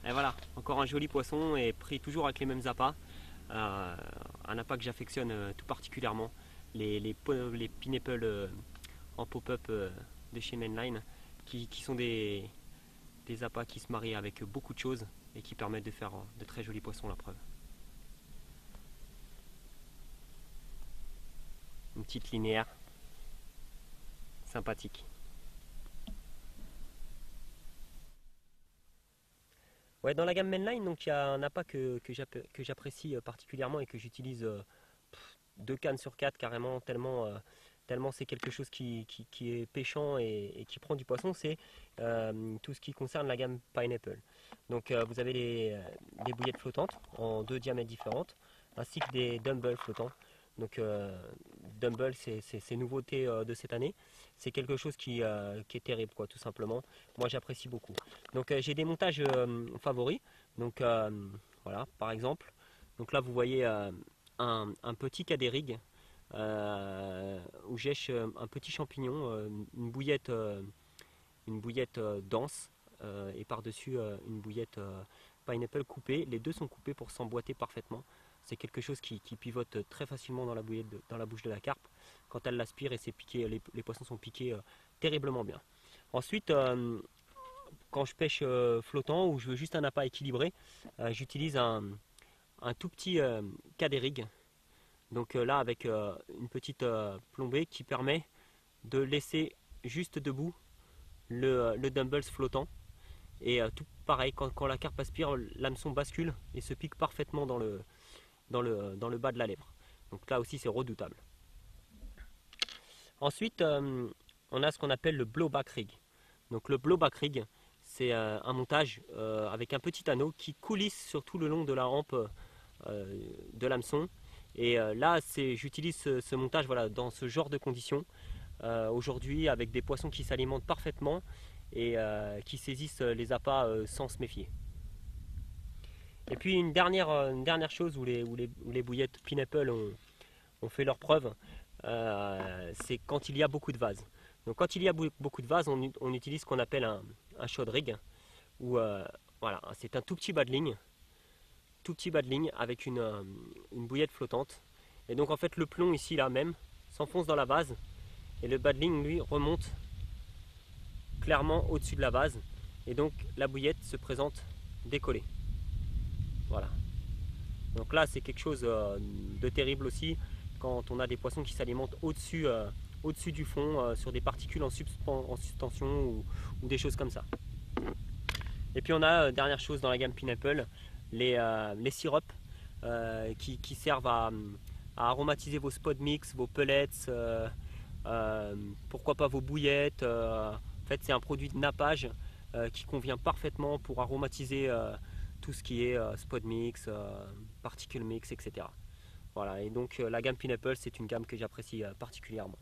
Et voilà, encore un joli poisson et pris toujours avec les mêmes appâts. Un appât que j'affectionne tout particulièrement, les pineapple en pop-up de chez Mainline, qui sont des appâts qui se marient avec beaucoup de choses et qui permettent de faire de très jolis poissons, la preuve. Une petite linéaire, sympathique. Ouais, dans la gamme Mainline, donc il y a un appât que j'apprécie particulièrement et que j'utilise 2 cannes sur 4 carrément, tellement c'est quelque chose qui est pêchant et qui prend du poisson, c'est tout ce qui concerne la gamme Pineapple. Donc vous avez des bouillettes flottantes en 2 diamètres différentes, ainsi que des dumbbells flottants. Donc dumbbell, c'est nouveauté de cette année. C'est quelque chose qui est terrible, quoi, tout simplement. Moi, j'apprécie beaucoup. Donc j'ai des montages favoris. Donc voilà, par exemple. Donc là, vous voyez un petit cadérig où j'èche un petit champignon, une bouillette dense et par-dessus une bouillette pineapple coupée. Les deux sont coupés pour s'emboîter parfaitement. C'est quelque chose qui pivote très facilement dans la bouillette, dans la bouche de la carpe. Quand elle l'aspire et c'est piqué, les poissons sont piqués terriblement bien. Ensuite, quand je pêche flottant ou je veux juste un appât équilibré, j'utilise un tout petit cadérig. Donc là avec une petite plombée qui permet de laisser juste debout le dumbbells flottant. Et tout pareil, quand la carpe aspire, l'hameçon bascule et se pique parfaitement dans le bas de la lèvre. Donc là aussi c'est redoutable. Ensuite, on a ce qu'on appelle le blowback rig. Donc le blowback rig, c'est un montage avec un petit anneau qui coulisse sur tout le long de la hampe de l'hameçon. Et là, j'utilise ce montage voilà, dans ce genre de conditions. Aujourd'hui, avec des poissons qui s'alimentent parfaitement et qui saisissent les appâts sans se méfier. Et puis une dernière chose où les bouillettes Pineapple ont fait leur preuve, c'est quand il y a beaucoup de vases. Donc quand il y a beaucoup de vases, on utilise ce qu'on appelle un shot rig, où voilà, c'est un tout petit bas de ligne avec une bouillette flottante. Et donc en fait le plomb ici là même s'enfonce dans la vase et le bas de ligne lui remonte clairement au-dessus de la vase et donc la bouillette se présente décollée. Voilà. Donc là c'est quelque chose de terrible aussi quand on a des poissons qui s'alimentent au-dessus du fond sur des particules en suspension ou des choses comme ça. Et puis on a dernière chose dans la gamme Pineapple, les sirops qui servent à aromatiser vos spot mix, vos pellets, pourquoi pas vos bouillettes. En fait c'est un produit de nappage qui convient parfaitement pour aromatiser tout ce qui est spot mix, particle mix, etc. Voilà, et donc la gamme Pineapple c'est une gamme que j'apprécie particulièrement.